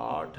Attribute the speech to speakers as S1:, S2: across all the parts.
S1: 8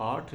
S1: 8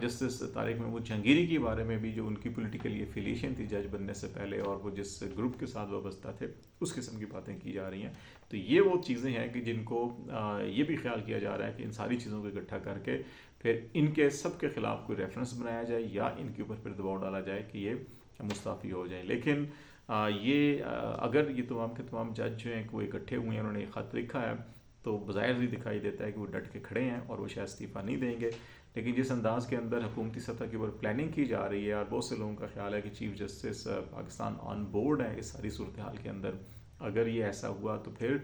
S1: justice Tariq Mahmood Jahangiri کے بارے میں بھی جو ان کی پولیٹیکلی افیلیشن تھی جج بننے سے پہلے اور وہ جس گروپ کے ساتھ وابستہ تھے اس قسم کی باتیں کی جا رہی ہیں. تو یہ وہ چیزیں ہیں کہ جن کو یہ بھی خیال کیا جا رہا ہے کہ ان ساری چیزوں کو اکٹھا کر کے پھر ان کے سب کے خلاف کوئی ریفرنس بنایا جائے یا ان کے اوپر پھر دباؤ ڈالا جائے کہ یہ مستعفی ہو جائیں. لیکن یہ اگر یہ تمام کے تمام جج جو ہیں کہ وہ اکٹھے ہوئے ہیں, انہوں نے ایک خط لکھا ہے, تو بظاہر ہی دکھائی دیتا ہے کہ وہ ڈٹ کے کھڑے ہیں اور وہ شاید استعفیٰ نہیں دیں گے. لیکن جس انداز کے اندر حکومتی سطح کے اوپر پلاننگ کی جا رہی ہے اور بہت سے لوگوں کا خیال ہے کہ chief justice Pakistan on board ہے اس ساری صورتحال کے اندر, اگر یہ ایسا ہوا تو پھر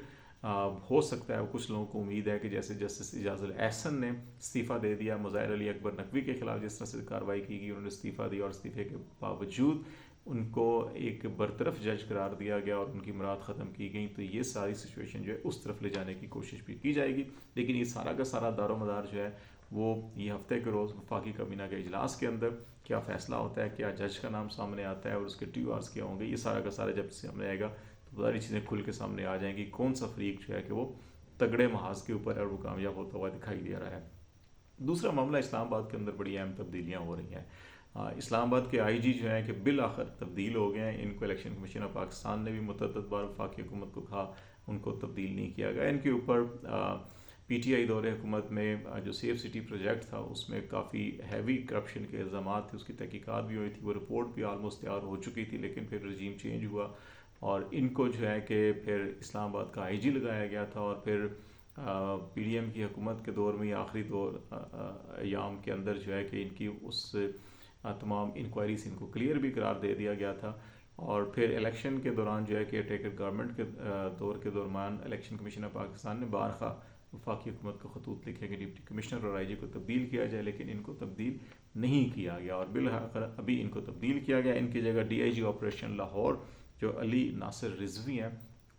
S1: ہو سکتا ہے کچھ لوگوں کو امید ہے کہ جیسے جسٹس اعجاز الاحسن نے استعفیٰ دے دیا, مظاہر علی اکبر نقوی کے خلاف جس طرح سے کارروائی کی گئی, انہوں نے استعفیٰ دیا اور استعفے کے باوجود ان کو ایک برطرف جج قرار دیا گیا اور ان کی مراد ختم کی گئی. تو یہ ساری سچویشن جو ہے اس طرف لے جانے کی کوشش بھی کی جائے گی. لیکن یہ سارا کا سارا دار و مدار جو ہے وہ یہ ہفتے کے روز وفاقی کابینہ کے اجلاس کے اندر کیا فیصلہ ہوتا ہے, کیا جج کا نام سامنے آتا ہے اور اس کے ٹیو آرز کیا ہوں گے, یہ سارا کا سارا جب سامنے آئے گا تو ساری چیزیں کھل کے سامنے آ جائیں گی. کون سا فریق جو ہے کہ وہ تگڑے محاذ کے اوپر ہے اور وہ کامیاب ہوتا ہوا دکھائی دے رہا ہے. دوسرا معاملہ اسلام آباد کے اندر بڑی اہم تبدیلیاں ہو رہی ہیں. اسلام آباد کے آئی جی جو ہیں کہ بالآخر تبدیل ہو گئے ہیں. ان کو الیکشن کمیشن آف پاکستان نے بھی متعدد بار وفاقی حکومت کو کہا, ان کو تبدیل نہیں کیا گیا. ان کے اوپر پی ٹی آئی دور حکومت میں جو سیف سٹی پروجیکٹ تھا اس میں کافی ہیوی کرپشن کے الزامات تھے, اس کی تحقیقات بھی ہوئی تھی, وہ رپورٹ بھی آلموسٹ تیار ہو چکی تھی, لیکن پھر رجیم چینج ہوا اور ان کو جو ہے کہ پھر اسلام آباد کا آئی جی لگایا گیا تھا. اور پھر پی ڈی ایم کی حکومت کے دور میں آخری دور ایام کے اندر جو ہے کہ ان کی اس تمام انکوائری سے ان کو کلیئر بھی قرار دے دیا گیا تھا. اور پھر الیکشن کے دوران جو ہے کہ ٹیکر گورنمنٹ کے دور کے دوران الیکشن کمیشن آف پاکستان نے بارہا وفاقی حکومت کو خطوط لکھے کہ ڈپٹی کمشنر اور آئی جی کو تبدیل کیا جائے, لیکن ان کو تبدیل نہیں کیا گیا. اور بالآخر ابھی ان کو تبدیل کیا گیا. ان کی جگہ D I G operation Lahore جو علی ناصر رضوی ہیں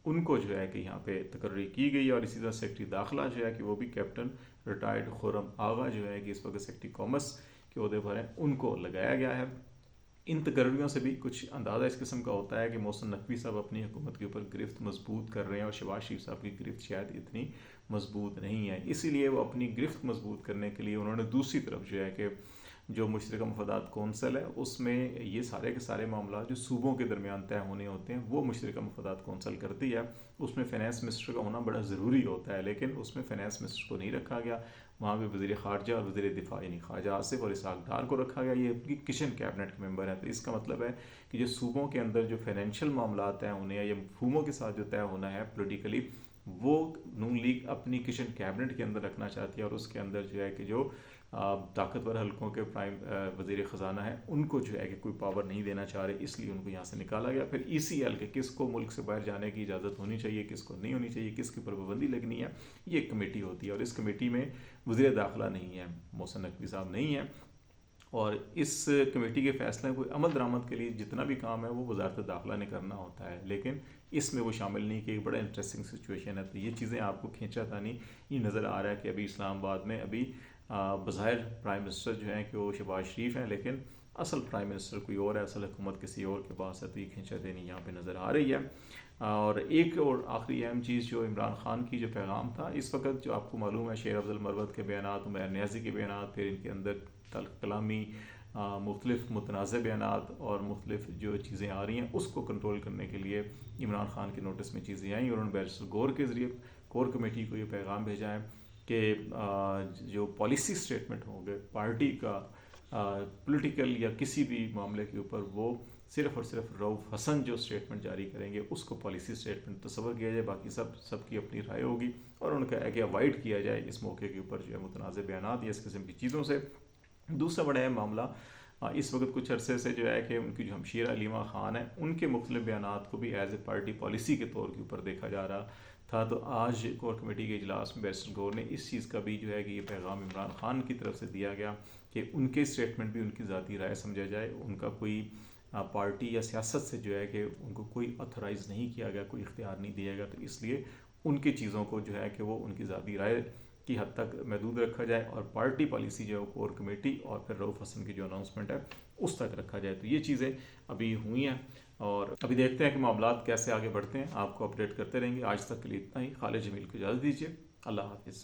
S1: ان کو جو ہے کہ یہاں پہ تقرری کی گئی. اور اسی طرح سیکٹری داخلہ جو ہے کہ وہ بھی کیپٹن ریٹائرڈ خرم آغا جو ہے کہ اس وقت سیکٹری کامرس کے عہدے پر ہیں, ان کو لگایا گیا ہے. ان تقرریوں سے بھی کچھ اندازہ اس قسم کا ہوتا ہے کہ محسن نقوی صاحب اپنی حکومت کے اوپر گرفت مضبوط کر رہے ہیں اور شہباز شریف صاحب کی گرفت شاید اتنی مضبوط نہیں ہے. اسی لیے وہ اپنی گرفت مضبوط کرنے کے لیے انہوں نے دوسری طرف جو ہے کہ جو مشترکہ مفادات کونسل ہے اس میں یہ سارے کے سارے معاملات جو صوبوں کے درمیان طے ہونے ہوتے ہیں وہ مشترکہ مفادات کونسل کرتی ہے. اس میں فائنانس منسٹر کا ہونا بڑا ضروری ہوتا ہے, لیکن اس میں فائنانس منسٹر کو نہیں رکھا گیا. وہاں پہ وزیر خارجہ اور وزیر دفاع یعنی خواجہ آصف اور اسحاق ڈار کو رکھا گیا. یہ ان کی کچن کیبنٹ کے ممبر ہیں. تو اس کا مطلب ہے کہ جو صوبوں کے اندر جو فائنینشیل معاملات طے ہونے ہیں یا مفہوموں کے ساتھ جو طے ہونا ہے پولیٹیکلی, وہ نون لیگ اپنی کچن کیبنٹ کے اندر رکھنا چاہتی ہے. اور اس کے اندر جو ہے کہ جو طاقتور حلقوں کے پرائم وزیر خزانہ ہیں ان کو جو ہے کہ کوئی پاور نہیں دینا چاہ رہے, اس لیے ان کو یہاں سے نکالا گیا. پھر ای سی ایل کے کس کو ملک سے باہر جانے کی اجازت ہونی چاہیے, کس کو نہیں ہونی چاہیے, کس کے اوپر پابندی لگنی ہے, یہ ایک کمیٹی ہوتی ہے. اور اس کمیٹی میں وزیر داخلہ نہیں ہے, محسن نقوی صاحب نہیں ہیں. اور اس کمیٹی کے فیصلے کو عمل درآمد کے لیے جتنا بھی کام ہے وہ وزارت داخلہ نے کرنا ہوتا ہے, لیکن اس میں وہ شامل نہیں کہ ایک بڑا انٹرسٹنگ سچویشن ہے. تو یہ چیزیں آپ کو کھینچا تانی یہ نظر آ رہا ہے کہ ابھی اسلام آباد میں ابھی بظاہر پرائم منسٹر جو ہیں کہ وہ شہباز شریف ہیں, لیکن اصل پرائم منسٹر کوئی اور ہے, اصل حکومت کسی اور کے پاس ہے. تو یہ کھینچا تانی یہاں پہ نظر آ رہی ہے. اور ایک اور آخری اہم چیز جو عمران خان کی جو پیغام تھا اس وقت جو آپ کو معلوم ہے شیر افضل مروت کے بیانات, عمیر نیازی کے بیانات, پھر ان کے اندر تلخ کلامی, مختلف متنازع بیانات اور مختلف جو چیزیں آ رہی ہیں اس کو کنٹرول کرنے کے لیے عمران خان کے نوٹس میں چیزیں آئیں. اور انہوں نے بیرسٹر گور کے ذریعے کور کمیٹی کو یہ پیغام بھیجا ہے کہ جو پالیسی سٹیٹمنٹ ہوں گے پارٹی کا پولیٹیکل یا کسی بھی معاملے کے اوپر, وہ صرف اور صرف رؤف حسن جو سٹیٹمنٹ جاری کریں گے اس کو پالیسی سٹیٹمنٹ تصور کیا جائے, باقی سب کی اپنی رائے ہوگی. اور ان کا ہے کہ اوائڈ کیا جائے اس موقع کے اوپر جو ہے متنازع بیانات یا اس قسم کی چیزوں سے. دوسرا بڑا اہم معاملہ اس وقت کچھ عرصے سے جو ہے کہ ان کی جو ہمشیرہ علیمہ خان ہے ان کے مختلف بیانات کو بھی ایز اے پارٹی پالیسی کے طور کے اوپر دیکھا جا رہا تھا. تو آج کور کمیٹی کے اجلاس میں بیرسٹر گور نے اس چیز کا بھی جو ہے کہ یہ پیغام عمران خان کی طرف سے دیا گیا کہ ان کے اسٹیٹمنٹ بھی ان کی ذاتی رائے سمجھا جائے, ان کا کوئی پارٹی یا سیاست سے جو ہے کہ ان کو کوئی اتھورائز نہیں کیا گیا, کوئی اختیار نہیں دیا گیا. تو اس لیے ان کی چیزوں کو جو ہے کہ وہ ان کی ذاتی رائے کی حد تک محدود رکھا جائے اور پارٹی پالیسی جو ہے کور کمیٹی اور پھر رؤف حسن کی جو اناؤنسمنٹ ہے اس تک رکھا جائے. تو یہ چیزیں ابھی ہوئی ہیں اور ابھی دیکھتے ہیں کہ معاملات کیسے آگے بڑھتے ہیں. آپ کو اپڈیٹ کرتے رہیں گے. آج تک کے لیے اتنا ہی. خالد جمیل کو اجازت دیجیے. اللہ حافظ.